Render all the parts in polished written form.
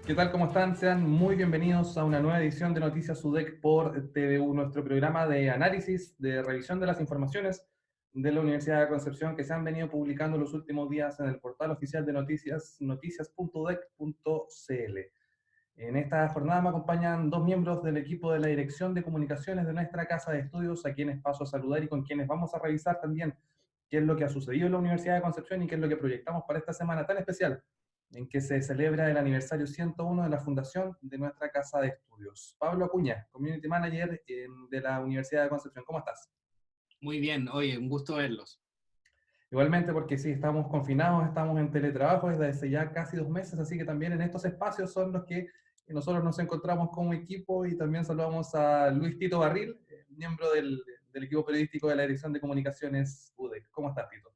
¿Qué tal? ¿Cómo están? Sean muy bienvenidos a una nueva edición de Noticias UDEC por TVU, nuestro programa de análisis, de revisión de las informaciones de la Universidad de Concepción que se han venido publicando los últimos días en el portal oficial de noticias, noticias.udec.cl. En esta jornada me acompañan dos miembros del equipo de la Dirección de Comunicaciones de nuestra Casa de Estudios, a quienes paso a saludar y con quienes vamos a revisar también qué es lo que ha sucedido en la Universidad de Concepción y qué es lo que proyectamos para esta semana tan especial en que se celebra el aniversario 101 de la fundación de nuestra Casa de Estudios. Pablo Acuña, Community Manager de la Universidad de Concepción. ¿Cómo estás? Muy bien, oye, un gusto verlos. Igualmente, porque sí, estamos confinados, estamos en teletrabajo desde hace ya casi 2 meses, así que también en estos espacios son los que nosotros nos encontramos como equipo y también saludamos a Luis Tito Barril, miembro del equipo periodístico de la Dirección de Comunicaciones UDEC. ¿Cómo estás, Tito?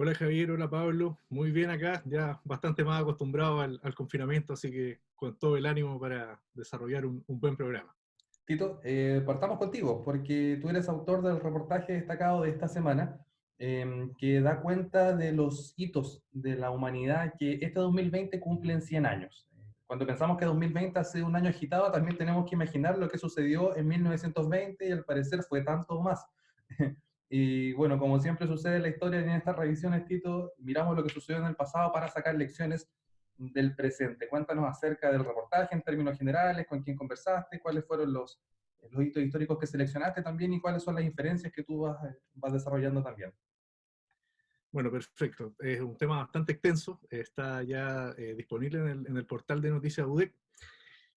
Hola Javier, hola Pablo, muy bien acá, ya bastante más acostumbrado al confinamiento, así que con todo el ánimo para desarrollar un buen programa. Tito, partamos contigo, porque tú eres autor del reportaje destacado de esta semana, que da cuenta de los hitos de la humanidad que este 2020 cumplen 100 años. Cuando pensamos que 2020 ha sido un año agitado, también tenemos que imaginar lo que sucedió en 1920 y al parecer fue tanto más. Y bueno, como siempre sucede en la historia en estas revisiones, Tito, miramos lo que sucedió en el pasado para sacar lecciones del presente. Cuéntanos acerca del reportaje en términos generales, con quién conversaste, cuáles fueron los hitos históricos que seleccionaste también y cuáles son las inferencias que tú vas desarrollando también. Bueno, perfecto, es un tema bastante extenso, está ya disponible en el portal de Noticias UDEC,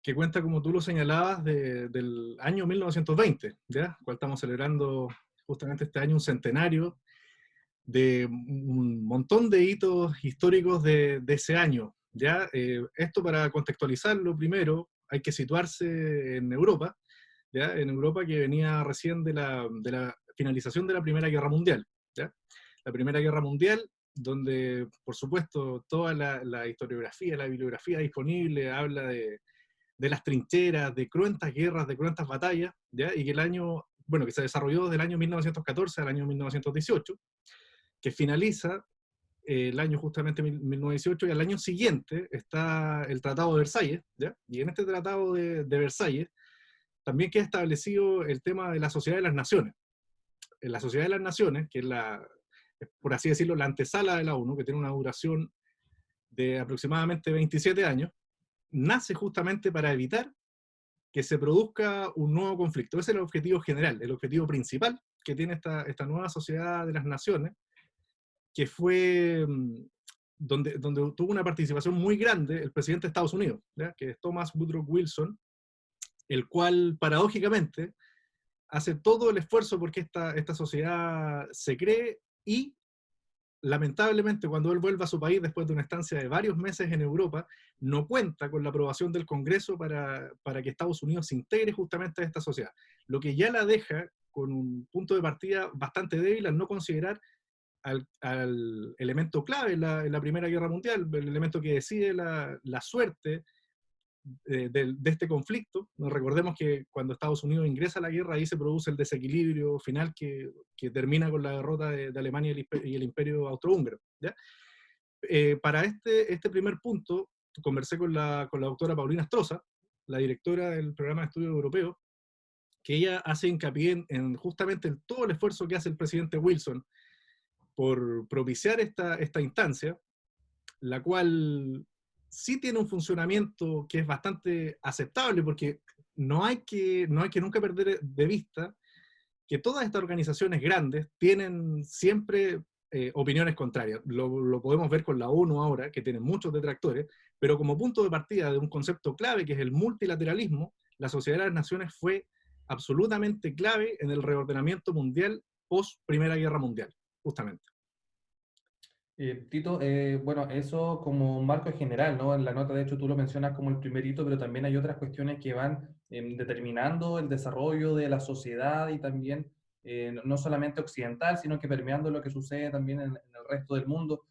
que cuenta, como tú lo señalabas, del año 1920, ¿ya? Cual estamos celebrando justamente este año un centenario de un montón de hitos históricos de ese año. ¿Ya? Esto para contextualizarlo primero, hay que situarse en Europa, ¿ya? En Europa que venía recién de la finalización de la Primera Guerra Mundial. ¿Ya? La Primera Guerra Mundial, donde por supuesto toda la historiografía, la bibliografía disponible habla de las trincheras, de cruentas guerras, de cruentas batallas, ¿ya? Y que el año, bueno, que se desarrolló del año 1914 al año 1918, que finaliza el año justamente 1918, y al año siguiente está el Tratado de Versalles, ¿ya? Y en este Tratado de Versalles también queda establecido el tema de la Sociedad de las Naciones. En la Sociedad de las Naciones, que es por así decirlo, la antesala de la ONU, que tiene una duración de aproximadamente 27 años, nace justamente para evitar que se produzca un nuevo conflicto. Ese es el objetivo general, el objetivo principal que tiene esta nueva Sociedad de las Naciones, que fue donde tuvo una participación muy grande el presidente de Estados Unidos, ¿ya? Que es Thomas Woodrow Wilson, el cual paradójicamente hace todo el esfuerzo porque esta sociedad se cree, y lamentablemente cuando él vuelve a su país después de una estancia de varios meses en Europa, no cuenta con la aprobación del Congreso para que Estados Unidos se integre justamente a esta sociedad, lo que ya la deja con un punto de partida bastante débil al no considerar al elemento clave en la Primera Guerra Mundial, el elemento que decide la suerte de este conflicto. Recordemos que cuando Estados Unidos ingresa a la guerra, ahí se produce el desequilibrio final que termina con la derrota de Alemania y el Imperio Austrohúngaro. ¿Ya? Para este primer punto, conversé con la doctora Paulina Stroza, la directora del Programa de Estudios Europeos, que ella hace hincapié en justamente todo el esfuerzo que hace el presidente Wilson por propiciar esta instancia, la cual sí tiene un funcionamiento que es bastante aceptable, porque no hay que nunca perder de vista que todas estas organizaciones grandes tienen siempre opiniones contrarias. Lo podemos ver con la ONU ahora, que tiene muchos detractores, pero como punto de partida de un concepto clave, que es el multilateralismo, la Sociedad de las Naciones fue absolutamente clave en el reordenamiento mundial post Primera Guerra Mundial, justamente. Tito, bueno, eso como un marco general, ¿no? En la nota, de hecho, tú lo mencionas como el primer hito, pero también hay otras cuestiones que van determinando el desarrollo de la sociedad y también, no solamente occidental, sino que permeando lo que sucede también en el resto del mundo.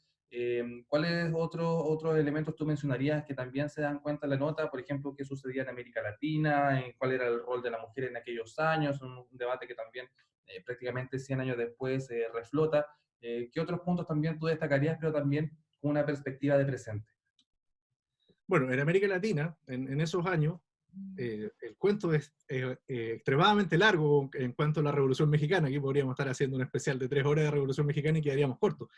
¿Cuáles otros elementos tú mencionarías que también se dan cuenta en la nota? Por ejemplo, ¿qué sucedía en América Latina? ¿Cuál era el rol de la mujer en aquellos años? Un debate que también prácticamente 100 años después reflota. ¿Qué otros puntos también tú destacarías, pero también con una perspectiva de presente? Bueno, en América Latina, en esos años, el cuento es extremadamente largo en cuanto a la Revolución Mexicana. Aquí podríamos estar haciendo un especial de 3 horas de Revolución Mexicana y quedaríamos cortos.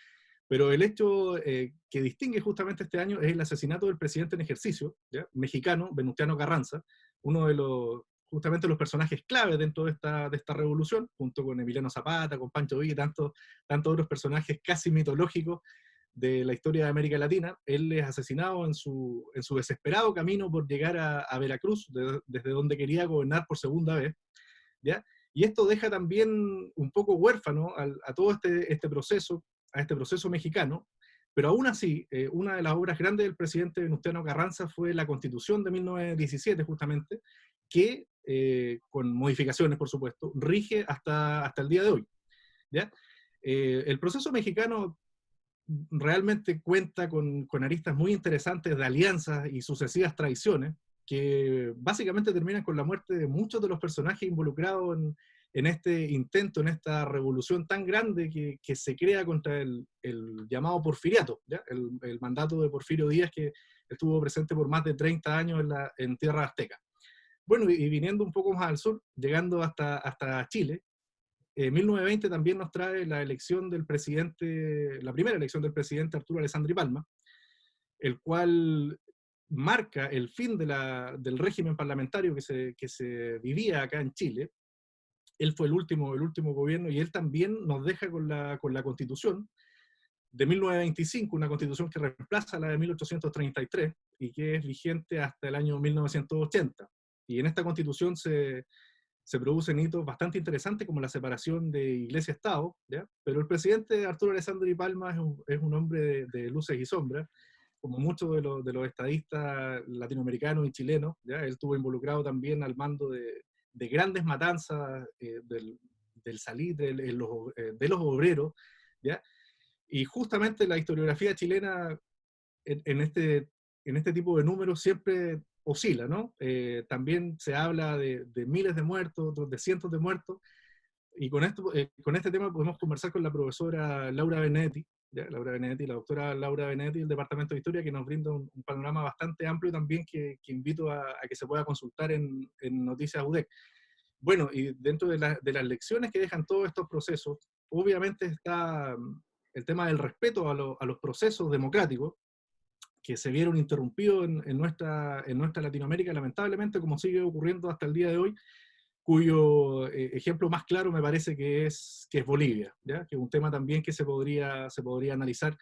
Pero el hecho que distingue justamente este año es el asesinato del presidente en ejercicio, ¿ya? Mexicano, Venustiano Carranza, uno de justamente los personajes clave dentro de esta revolución, junto con Emiliano Zapata, con Pancho Villa y tantos otros personajes casi mitológicos de la historia de América Latina. Él es asesinado en su desesperado camino por llegar a Veracruz, desde donde quería gobernar por segunda vez, ¿ya? Y esto deja también un poco huérfano a todo este proceso mexicano, pero aún así, una de las obras grandes del presidente Venustiano Carranza fue la Constitución de 1917, justamente, que, con modificaciones, por supuesto, rige hasta el día de hoy, ¿ya? El proceso mexicano realmente cuenta con aristas muy interesantes de alianzas y sucesivas traiciones, que básicamente terminan con la muerte de muchos de los personajes involucrados en este intento, en esta revolución tan grande que se crea contra el llamado porfiriato, ¿ya? El mandato de Porfirio Díaz, que estuvo presente por más de 30 años en tierra azteca. Bueno, y viniendo un poco más al sur, llegando hasta Chile, 1920 también nos trae la primera elección del presidente Arturo Alessandri Palma, el cual marca el fin del régimen parlamentario que se vivía acá en Chile. Él fue el último gobierno, y él también nos deja con la Constitución de 1925, una Constitución que reemplaza la de 1833 y que es vigente hasta el año 1980. Y en esta Constitución se producen hitos bastante interesantes, como la separación de Iglesia-Estado, ¿ya? Pero el presidente Arturo Alessandri Palma es un hombre de luces y sombras, como muchos de los estadistas latinoamericanos y chilenos, ¿ya? Él estuvo involucrado también al mando de grandes matanzas del salitre, de los obreros, ¿ya? Y justamente la historiografía chilena en este tipo de números siempre oscila, ¿no? También se habla de miles de muertos, otros de cientos de muertos, y con este tema podemos conversar con la profesora Laura Benedetti, ¿ya? La doctora Laura Benedetti del Departamento de Historia, que nos brinda un panorama bastante amplio también, que invito a que se pueda consultar en Noticias UDEC. Bueno, y dentro de las lecciones que dejan todos estos procesos, obviamente está el tema del respeto a los procesos democráticos, que se vieron interrumpidos en nuestra Latinoamérica, lamentablemente, como sigue ocurriendo hasta el día de hoy, cuyo ejemplo más claro me parece que es Bolivia, ¿ya? Que es un tema también que se podría analizar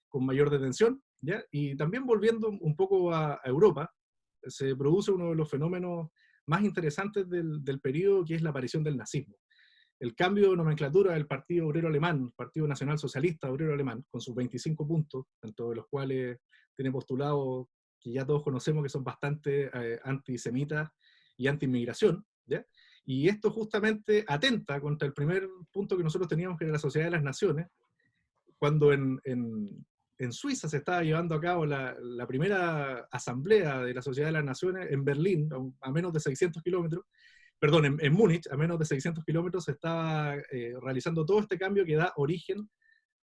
con mayor detención, ¿ya? Y también volviendo un poco a Europa, se produce uno de los fenómenos más interesantes del periodo, que es la aparición del nazismo. El cambio de nomenclatura del Partido Obrero Alemán, Partido Nacional Socialista Obrero Alemán, con sus 25 puntos, dentro de los cuales tiene postulados que ya todos conocemos, que son bastante antisemitas y anti-inmigración, ¿ya? Y esto justamente atenta contra el primer punto que nosotros teníamos, que era la Sociedad de las Naciones, cuando en Suiza se estaba llevando a cabo la primera asamblea de la Sociedad de las Naciones en Berlín, a menos de 600 kilómetros, perdón, en Múnich, a menos de 600 kilómetros, se estaba realizando todo este cambio que da origen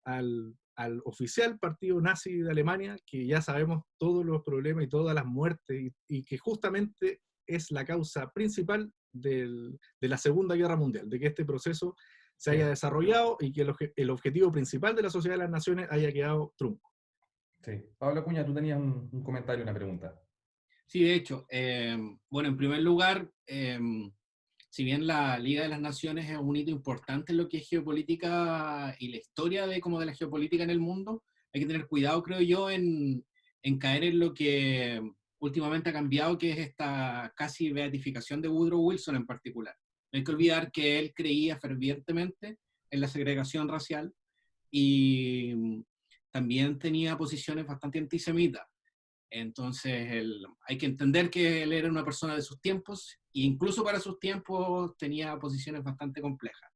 al oficial partido nazi de Alemania, que ya sabemos todos los problemas y todas las muertes, y que justamente es la causa principal de la Segunda Guerra Mundial, de que este proceso se haya desarrollado y que el objetivo principal de la Sociedad de las Naciones haya quedado trunco. Sí. Pablo Acuña, tú tenías un comentario, una pregunta. Sí, de hecho, bueno, en primer lugar, si bien la Liga de las Naciones es un hito importante en lo que es geopolítica y la historia de la geopolítica en el mundo, hay que tener cuidado, creo yo, en caer en lo que últimamente ha cambiado, que es esta casi beatificación de Woodrow Wilson en particular. No hay que olvidar que él creía fervientemente en la segregación racial y también tenía posiciones bastante antisemitas. Entonces, hay que entender que él era una persona de sus tiempos, e incluso para sus tiempos tenía posiciones bastante complejas.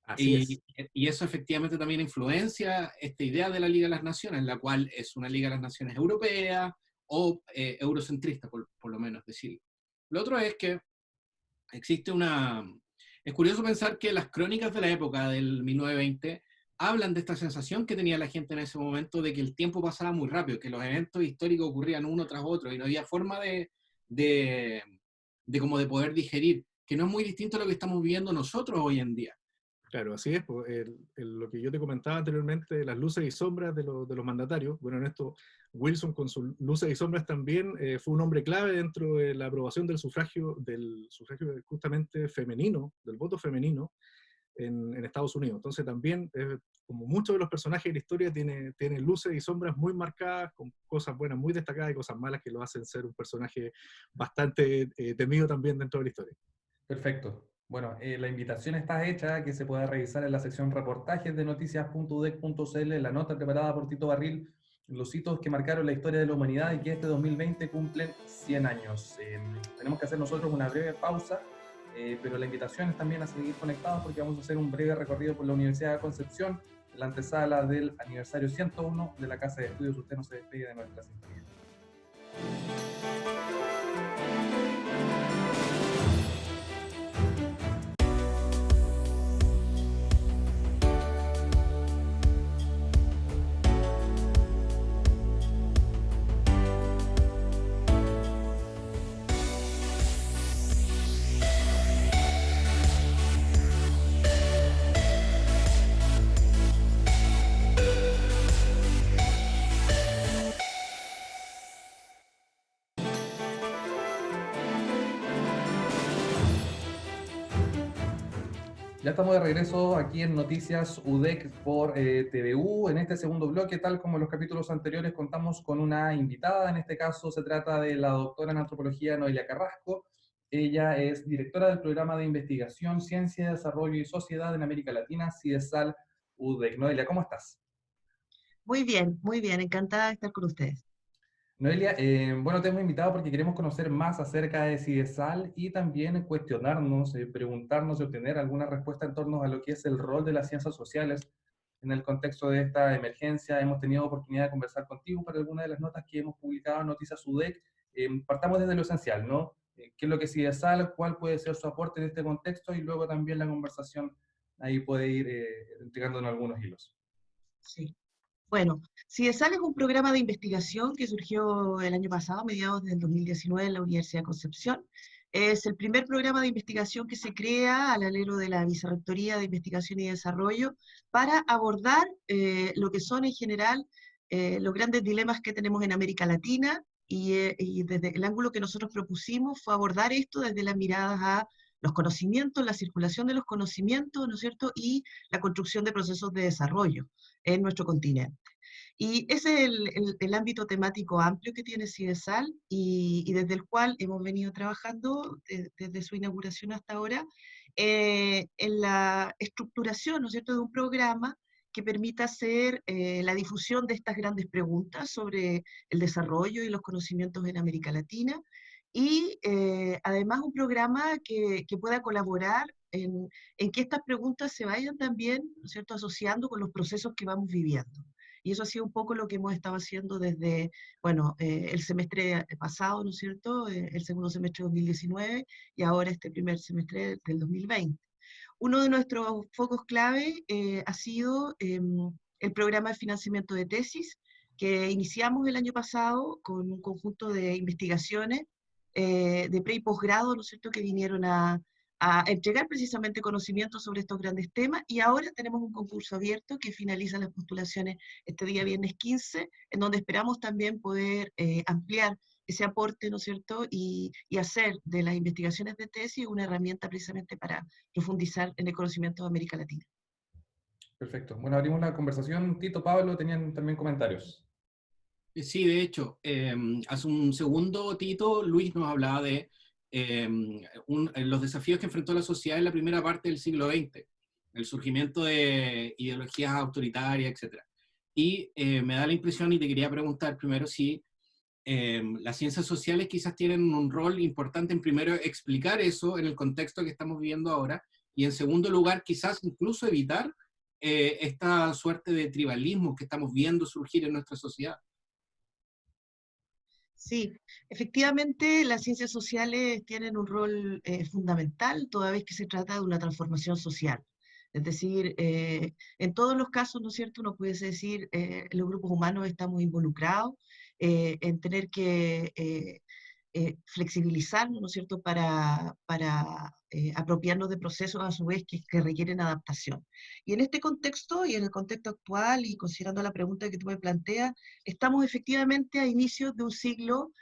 Así es. Y eso efectivamente también influencia esta idea de la Liga de las Naciones, la cual es una Liga de las Naciones europea o eurocentrista, por lo menos decirlo. Lo otro es que existe es curioso pensar que las crónicas de la época del 1920 hablan de esta sensación que tenía la gente en ese momento de que el tiempo pasaba muy rápido, que los eventos históricos ocurrían uno tras otro y no había forma de, como de poder digerir, que no es muy distinto a lo que estamos viviendo nosotros hoy en día. Claro, así es. Pues, lo que yo te comentaba anteriormente, las luces y sombras de los mandatarios. Bueno, en esto Wilson con sus luces y sombras también fue un hombre clave dentro de la aprobación del sufragio justamente femenino, del voto femenino en Estados Unidos. Entonces también, como muchos de los personajes de la historia, tiene luces y sombras muy marcadas, con cosas buenas muy destacadas y cosas malas que lo hacen ser un personaje bastante temido también dentro de la historia. Perfecto. Bueno, la invitación está hecha, que se pueda revisar en la sección reportajes de noticias.udec.cl, la nota preparada por Tito Barril, los hitos que marcaron la historia de la humanidad y que este 2020 cumplen 100 años. Tenemos que hacer nosotros una breve pausa, pero la invitación es también a seguir conectados porque vamos a hacer un breve recorrido por la Universidad de Concepción, en la antesala del aniversario 101 de la Casa de Estudios. Usted no se despegue de nuestra sintonía. Ya estamos de regreso aquí en Noticias UDEC por TVU. En este segundo bloque, tal como en los capítulos anteriores, contamos con una invitada. En este caso se trata de la doctora en antropología Noelia Carrasco. Ella es directora del programa de investigación, ciencia, desarrollo y sociedad en América Latina, CIDESAL UDEC. Noelia, ¿cómo estás? Muy bien, encantada de estar con ustedes. Noelia, bueno, te hemos invitado porque queremos conocer más acerca de CIDESAL y también cuestionarnos, preguntarnos y obtener alguna respuesta en torno a lo que es el rol de las ciencias sociales en el contexto de esta emergencia. Hemos tenido oportunidad de conversar contigo para algunas de las notas que hemos publicado en Noticias UDEC. Partamos desde lo esencial, ¿no? ¿Qué es lo que es CIDESAL? ¿Cuál puede ser su aporte en este contexto? Y luego también la conversación ahí puede ir entregándonos algunos hilos. Sí. Bueno, CIDESAL es un programa de investigación que surgió el año pasado, a mediados del 2019, en la Universidad de Concepción. Es el primer programa de investigación que se crea al alero de la Vicerrectoría de Investigación y Desarrollo para abordar lo que son en general los grandes dilemas que tenemos en América Latina y desde el ángulo que nosotros propusimos fue abordar esto desde las miradas a los conocimientos, la circulación de los conocimientos, ¿no es cierto?, y la construcción de procesos de desarrollo en nuestro continente. Y ese es el ámbito temático amplio que tiene CIDESAL y desde el cual hemos venido trabajando desde su inauguración hasta ahora en la estructuración, ¿no es cierto?, de un programa que permita hacer la difusión de estas grandes preguntas sobre el desarrollo y los conocimientos en América Latina y además un programa que pueda colaborar en que estas preguntas se vayan también, ¿no es cierto?, asociando con los procesos que vamos viviendo. Y eso ha sido un poco lo que hemos estado haciendo desde, bueno, el semestre pasado, ¿no es cierto?, el segundo semestre de 2019 y ahora este primer semestre del 2020. Uno de nuestros focos clave ha sido el programa de financiamiento de tesis que iniciamos el año pasado con un conjunto de investigaciones de pre y posgrado, ¿no es cierto?, que vinieron a entregar precisamente conocimientos sobre estos grandes temas, y ahora tenemos un concurso abierto que finaliza las postulaciones este día viernes 15, en donde esperamos también poder ampliar ese aporte, ¿no es cierto?, y hacer de las investigaciones de tesis una herramienta precisamente para profundizar en el conocimiento de América Latina. Perfecto. Bueno, abrimos la conversación. Tito, Pablo, tenían también comentarios. Sí, de hecho, hace un segundo, Tito, Luis nos hablaba de los desafíos que enfrentó la sociedad en la primera parte del siglo XX, el surgimiento de ideologías autoritarias, etc. Y me da la impresión, y te quería preguntar primero si las ciencias sociales quizás tienen un rol importante en primero explicar eso en el contexto que estamos viviendo ahora, y en segundo lugar quizás incluso evitar esta suerte de tribalismo que estamos viendo surgir en nuestra sociedad. Sí, efectivamente las ciencias sociales tienen un rol fundamental toda vez que se trata de una transformación social. Es decir, en todos los casos, ¿no es cierto?, uno puede decir, los grupos humanos estamos involucrados en tener que flexibilizarnos, ¿no es cierto?, para apropiarnos de procesos a su vez que requieren adaptación. Y en este contexto, y en el contexto actual, y considerando la pregunta que tú me planteas, estamos efectivamente a inicios de un siglo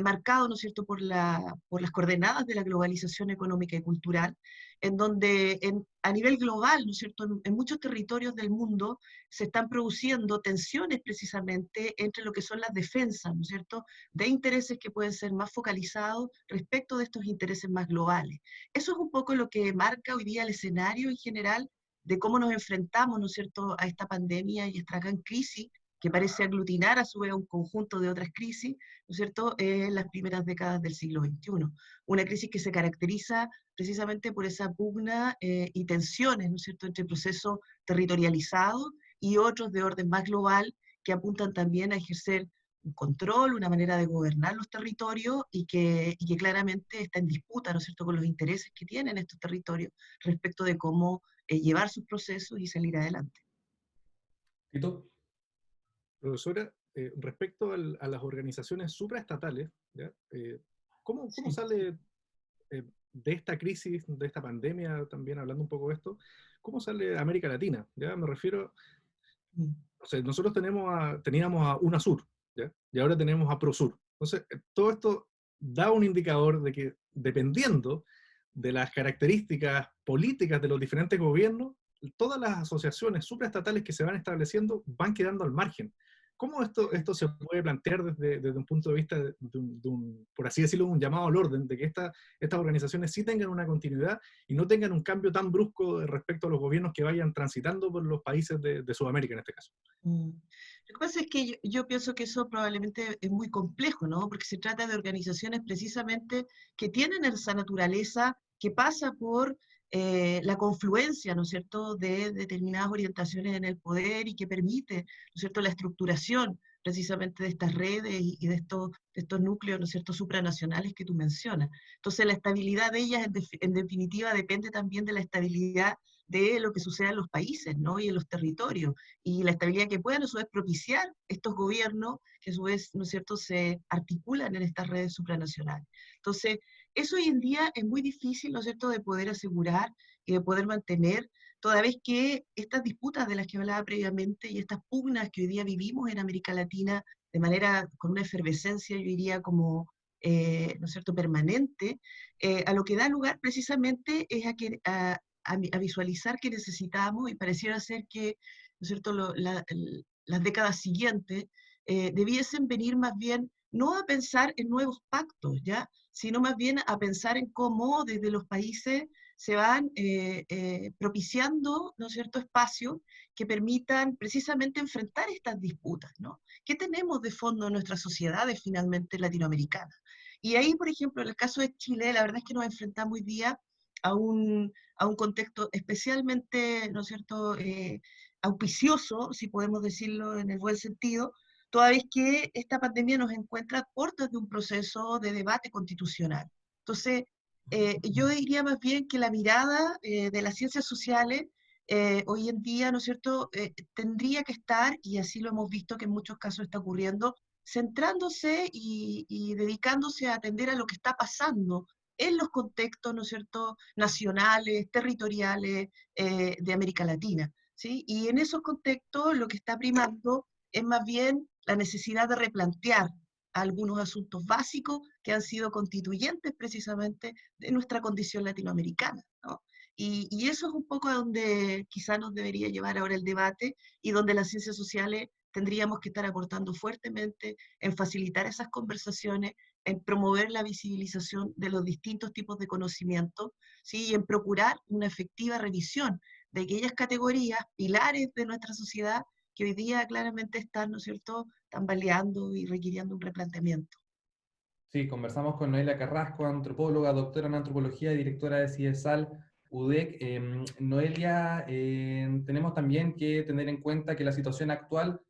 marcado, ¿no es cierto?, por las coordenadas de la globalización económica y cultural, en donde a nivel global, ¿no es cierto?, en muchos territorios del mundo se están produciendo tensiones precisamente entre lo que son las defensas, ¿no es cierto?, de intereses que pueden ser más focalizados respecto de estos intereses más globales. Eso es un poco lo que marca hoy día el escenario en general de cómo nos enfrentamos, ¿no es cierto?, a esta pandemia y esta gran crisis que parece aglutinar a su vez un conjunto de otras crisis, ¿no es cierto?, en las primeras décadas del siglo XXI. Una crisis que se caracteriza precisamente por esa pugna y tensiones, ¿no es cierto?, entre procesos territorializados y otros de orden más global que apuntan también a ejercer un control, una manera de gobernar los territorios y que claramente está en disputa, ¿no es cierto?, con los intereses que tienen estos territorios respecto de cómo llevar sus procesos y salir adelante. ¿Y tú? Profesora, respecto a las organizaciones supraestatales, ¿ya? ¿Cómo Sí. sale de esta crisis, de esta pandemia, también hablando un poco de esto, cómo sale América Latina? ¿Ya? Me refiero, Mm. o sea, nosotros teníamos a UNASUR, ¿ya? Y ahora tenemos a PROSUR. Entonces, todo esto da un indicador de que dependiendo de las características políticas de los diferentes gobiernos, todas las asociaciones supraestatales que se van estableciendo van quedando al margen. ¿Cómo esto se puede plantear desde un punto de vista por así decirlo, un llamado al orden, de que estas organizaciones sí tengan una continuidad y no tengan un cambio tan brusco respecto a los gobiernos que vayan transitando por los países de Sudamérica en este caso? Mm. Lo que pasa es que yo pienso que eso probablemente es muy complejo, ¿no? Porque se trata de organizaciones precisamente que tienen esa naturaleza que pasa por la confluencia, ¿no es cierto?, de determinadas orientaciones en el poder y que permite, ¿no es cierto?, la estructuración precisamente de estas redes y de estos núcleos, ¿no es cierto?, supranacionales que tú mencionas. Entonces, la estabilidad de ellas, en definitiva, depende también de la estabilidad de lo que suceda en los países, ¿no?, y en los territorios y la estabilidad que puedan a su vez propiciar estos gobiernos que a su vez, ¿no es cierto?, se articulan en estas redes supranacionales. Entonces, eso hoy en día es muy difícil, ¿no es cierto?, de poder asegurar y de poder mantener, toda vez que estas disputas de las que hablaba previamente y estas pugnas que hoy día vivimos en América Latina de manera, con una efervescencia, yo diría, como, ¿no es cierto?, permanente, a lo que da lugar precisamente es a visualizar que necesitamos, y pareciera ser que, ¿no es cierto?, las décadas siguientes debiesen venir más bien no a pensar en nuevos pactos, ¿ya?, sino más bien a pensar en cómo desde los países se van propiciando, ¿no es cierto?, espacios que permitan precisamente enfrentar estas disputas, ¿no? ¿Qué tenemos de fondo en nuestras sociedades finalmente latinoamericanas? Y ahí, por ejemplo, en el caso de Chile, la verdad es que nos enfrentamos hoy día a un contexto especialmente, ¿no es cierto?, auspicioso, si podemos decirlo en el buen sentido, toda vez que esta pandemia nos encuentra a puertas de un proceso de debate constitucional. Entonces, yo diría más bien que la mirada de las ciencias sociales hoy en día, ¿no es cierto?, tendría que estar, y así lo hemos visto que en muchos casos está ocurriendo, centrándose y dedicándose a atender a lo que está pasando en los contextos, ¿no es cierto?, nacionales, territoriales de América Latina, ¿sí? Y en esos contextos lo que está primando es más bien la necesidad de replantear algunos asuntos básicos que han sido constituyentes precisamente de nuestra condición latinoamericana, ¿no? Y eso es un poco a donde quizá nos debería llevar ahora el debate y donde las ciencias sociales tendríamos que estar aportando fuertemente en facilitar esas conversaciones, en promover la visibilización de los distintos tipos de conocimiento, ¿sí?, y en procurar una efectiva revisión de aquellas categorías, pilares de nuestra sociedad que hoy día claramente están, ¿no es cierto?, tambaleando y requiriendo un replanteamiento. Sí, conversamos con Noelia Carrasco, antropóloga, doctora en antropología y directora de CIESAL UDEC. Noelia, tenemos también que tener en cuenta que la situación actual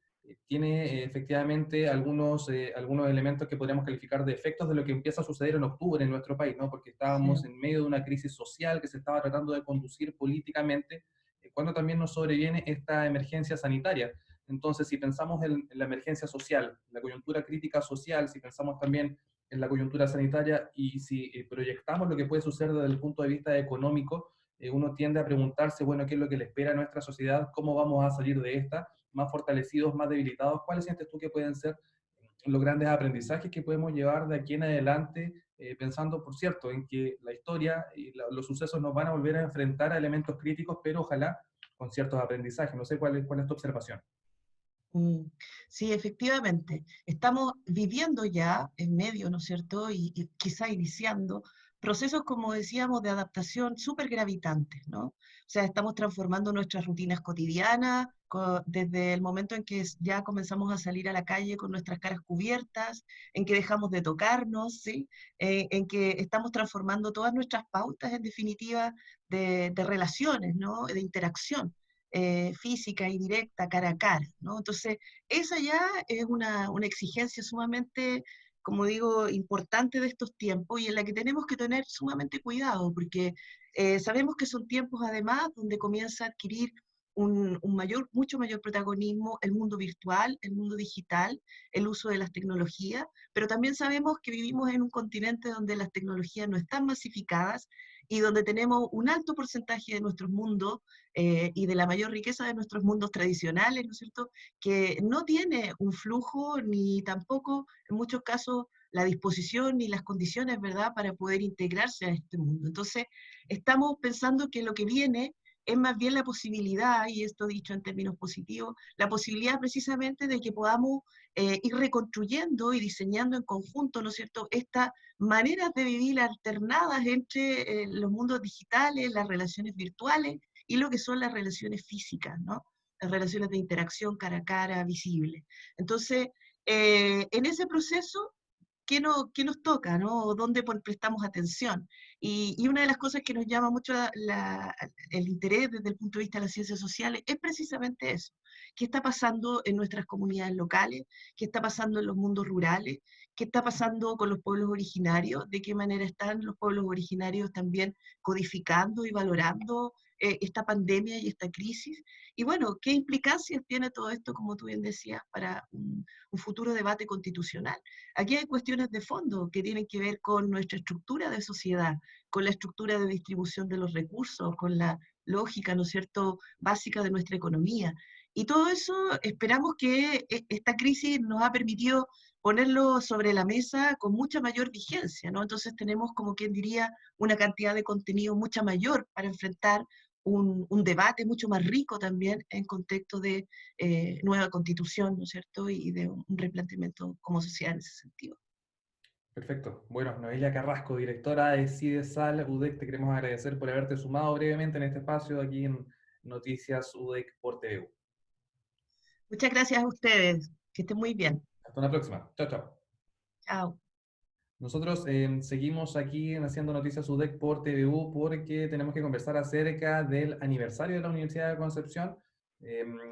tiene efectivamente algunos elementos que podríamos calificar de efectos de lo que empieza a suceder en octubre en nuestro país, ¿no? Porque Sí. estábamos en medio de una crisis social que se estaba tratando de conducir políticamente cuando también nos sobreviene esta emergencia sanitaria. Entonces, si pensamos en la emergencia social, la coyuntura crítica social, si pensamos también en la coyuntura sanitaria y si proyectamos lo que puede suceder desde el punto de vista económico, uno tiende a preguntarse, bueno, ¿qué es lo que le espera a nuestra sociedad? ¿Cómo vamos a salir de esta? ¿Más fortalecidos, más debilitados? ¿Cuáles sientes tú que pueden ser los grandes aprendizajes que podemos llevar de aquí en adelante, pensando, por cierto, en que la historia y los sucesos nos van a volver a enfrentar a elementos críticos, pero ojalá con ciertos aprendizajes? No sé cuál es tu observación. Mm, Sí, efectivamente. Estamos viviendo ya en medio, ¿no es cierto? Y quizá iniciando procesos, como decíamos, de adaptación súper gravitantes, ¿no? O sea, estamos transformando nuestras rutinas cotidianas desde el momento en que ya comenzamos a salir a la calle con nuestras caras cubiertas, en que dejamos de tocarnos, ¿sí? En que estamos transformando todas nuestras pautas, en definitiva, de relaciones, ¿no? De interacción física y directa, cara a cara, ¿no? Entonces, esa ya es una exigencia sumamente, como digo, importante de estos tiempos y en la que tenemos que tener sumamente cuidado, porque sabemos que son tiempos además donde comienza a adquirir mucho mayor protagonismo el mundo virtual, el mundo digital, el uso de las tecnologías, pero también sabemos que vivimos en un continente donde las tecnologías no están masificadas y donde tenemos un alto porcentaje de nuestros mundos y de la mayor riqueza de nuestros mundos tradicionales, ¿no es cierto?, que no tiene un flujo ni tampoco, en muchos casos, la disposición ni las condiciones, ¿verdad?, para poder integrarse a este mundo. Entonces, estamos pensando que lo que viene es más bien la posibilidad, y esto dicho en términos positivos, la posibilidad precisamente de que podamos ir reconstruyendo y diseñando en conjunto, ¿no es cierto?, estas maneras de vivir alternadas entre los mundos digitales, las relaciones virtuales y lo que son las relaciones físicas, ¿no? Las relaciones de interacción cara a cara, visible. Entonces, en ese proceso, qué nos toca, ¿no? ¿Dónde prestamos atención? Y una de las cosas que nos llama mucho el interés desde el punto de vista de las ciencias sociales es precisamente eso. ¿Qué está pasando en nuestras comunidades locales? ¿Qué está pasando en los mundos rurales? ¿Qué está pasando con los pueblos originarios? ¿De qué manera están los pueblos originarios también codificando y valorando esta pandemia y esta crisis? Y bueno, ¿qué implicancias tiene todo esto, como tú bien decías, para un futuro debate constitucional? Aquí hay cuestiones de fondo que tienen que ver con nuestra estructura de sociedad, con la estructura de distribución de los recursos, con la lógica, ¿no es cierto?, básica de nuestra economía. Y todo eso esperamos que esta crisis nos ha permitido ponerlo sobre la mesa con mucha mayor vigencia, ¿no? Entonces tenemos, como quien diría, una cantidad de contenido mucha mayor para enfrentar un debate mucho más rico también en contexto de nueva constitución, ¿no es cierto? Y de un replanteamiento como sociedad en ese sentido. Perfecto. Bueno, Noelia Carrasco, directora de CIDESAL UDEC, te queremos agradecer por haberte sumado brevemente en este espacio aquí en Noticias UDEC por TVU. Muchas gracias a ustedes. Que estén muy bien. Hasta una próxima. Chao, chao. Chao. Nosotros seguimos aquí en Haciendo Noticias UDEC por TVU porque tenemos que conversar acerca del aniversario de la Universidad de Concepción.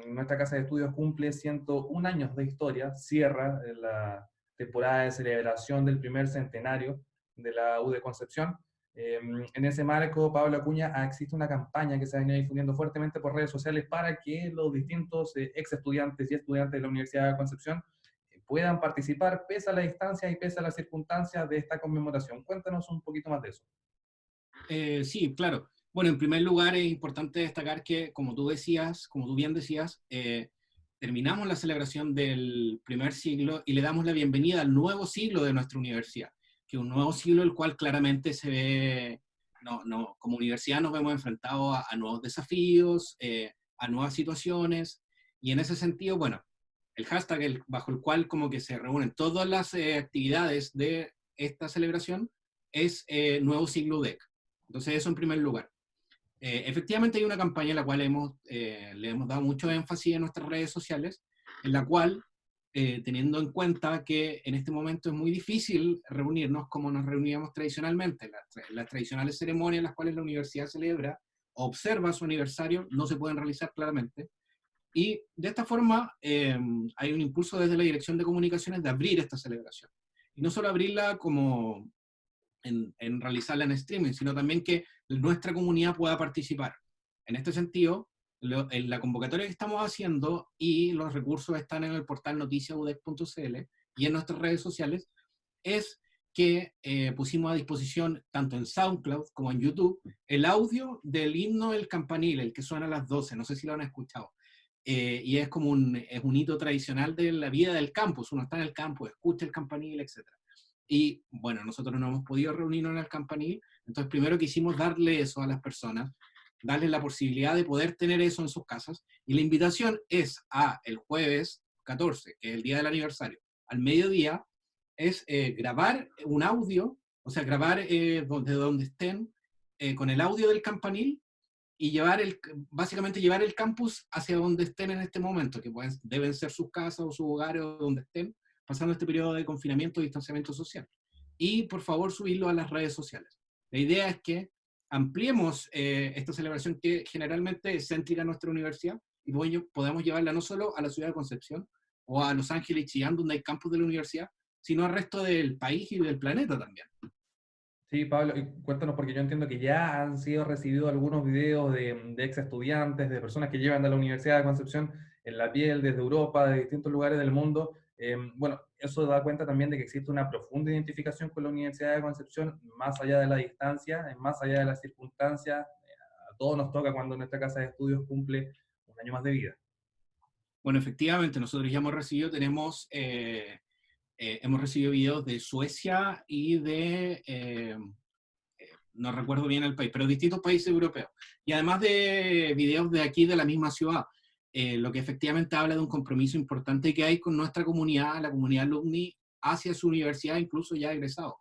Nuestra casa de estudios cumple 101 años de historia, cierra la temporada de celebración del primer centenario de la U de Concepción. En ese marco, Pablo Acuña, existe una campaña que se ha venido difundiendo fuertemente por redes sociales para que los distintos ex estudiantes y estudiantes de la Universidad de Concepción puedan participar pese a la distancia y pese a las circunstancias de esta conmemoración. Cuéntanos un poquito más de eso. Sí, claro. Bueno, en primer lugar es importante destacar que, como tú bien decías, terminamos la celebración del primer siglo y le damos la bienvenida al nuevo siglo de nuestra universidad, que es un nuevo siglo el cual claramente se ve, como universidad nos vemos enfrentados a nuevos desafíos, a nuevas situaciones, y en ese sentido, bueno, el hashtag bajo el cual como que se reúnen todas las actividades de esta celebración es Nuevo Siglo UDEC. Entonces eso en primer lugar. Efectivamente hay una campaña en la cual le hemos dado mucho énfasis en nuestras redes sociales, en la cual, teniendo en cuenta que en este momento es muy difícil reunirnos como nos reuníamos tradicionalmente, las tradicionales ceremonias en las cuales la universidad celebra o observa su aniversario no se pueden realizar claramente, y de esta forma hay un impulso desde la Dirección de Comunicaciones de abrir esta celebración. Y no solo abrirla como en realizarla en streaming, sino también que nuestra comunidad pueda participar. En este sentido, En la convocatoria que estamos haciendo, y los recursos están en el portal noticiaudec.cl y en nuestras redes sociales, es que pusimos a disposición, tanto en SoundCloud como en YouTube, el audio del himno del campanil, el que suena a las 12, no sé si lo han escuchado. Y es como es un hito tradicional de la vida del campus. Uno está en el campus, escucha el campanil, etc. Y bueno, nosotros no hemos podido reunirnos en el campanil, entonces primero quisimos darle eso a las personas, darles la posibilidad de poder tener eso en sus casas, y la invitación es a el jueves 14, que es el día del aniversario, al mediodía, es grabar un audio, o sea, grabar de donde estén, con el audio del campanil, y básicamente llevar el campus hacia donde estén en este momento, que deben ser sus casas o sus hogares o donde estén, pasando este periodo de confinamiento y distanciamiento social. Y por favor subirlo a las redes sociales. La idea es que ampliemos esta celebración, que generalmente es céntrica a nuestra universidad, y podamos llevarla no solo a la ciudad de Concepción o a Los Ángeles y Chillán, donde hay campus de la universidad, sino al resto del país y del planeta también. Sí, Pablo, y cuéntanos, porque yo entiendo que ya han sido recibidos algunos videos de ex estudiantes, de personas que llevan a la Universidad de Concepción en la piel desde Europa, de distintos lugares del mundo. Bueno, eso da cuenta también de que existe una profunda identificación con la Universidad de Concepción, más allá de la distancia, más allá de las circunstancias. A todos nos toca cuando nuestra casa de estudios cumple un año más de vida. Bueno, efectivamente, nosotros ya hemos recibido videos de Suecia y no recuerdo bien el país, pero distintos países europeos. Y además de videos de aquí, de la misma ciudad, lo que efectivamente habla de un compromiso importante que hay con nuestra comunidad, la comunidad alumni, hacia su universidad, incluso ya egresado.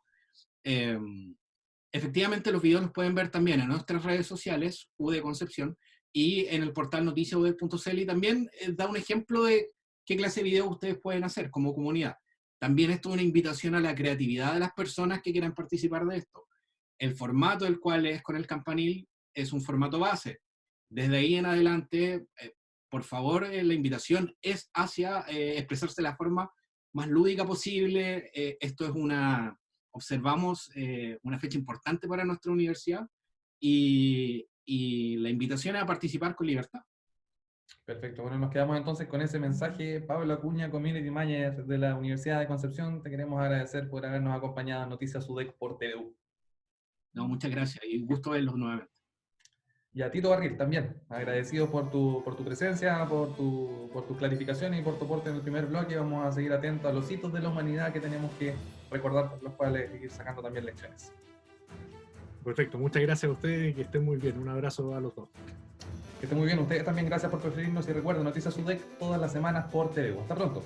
Efectivamente, los videos los pueden ver también en nuestras redes sociales, UD Concepción, y en el portal noticiaudec.cl, y también da un ejemplo de qué clase de videos ustedes pueden hacer como comunidad. También esto es una invitación a la creatividad de las personas que quieran participar de esto. El formato del cual es con el campanil es un formato base. Desde ahí en adelante, por favor, la invitación es hacia expresarse de la forma más lúdica posible. Esto es observamos una fecha importante para nuestra universidad, y la invitación es a participar con libertad. Perfecto, bueno, nos quedamos entonces con ese mensaje. Pablo Acuña, Community Manager de la Universidad de Concepción, te queremos agradecer por habernos acompañado en Noticias UDEC por TVU. No, muchas gracias y un gusto verlos nuevamente. Y a Tito Barril también, agradecido por tu presencia, por tu clarificación y por tu aporte en el primer bloque. Vamos a seguir atentos a los hitos de la humanidad que tenemos que recordar, por los cuales ir sacando también lecciones. Perfecto, muchas gracias a ustedes y que estén muy bien. Un abrazo a los dos. Que estén muy bien, ustedes también, gracias por preferirnos, y recuerden, Noticias UDEC todas las semanas por TVU. Hasta pronto.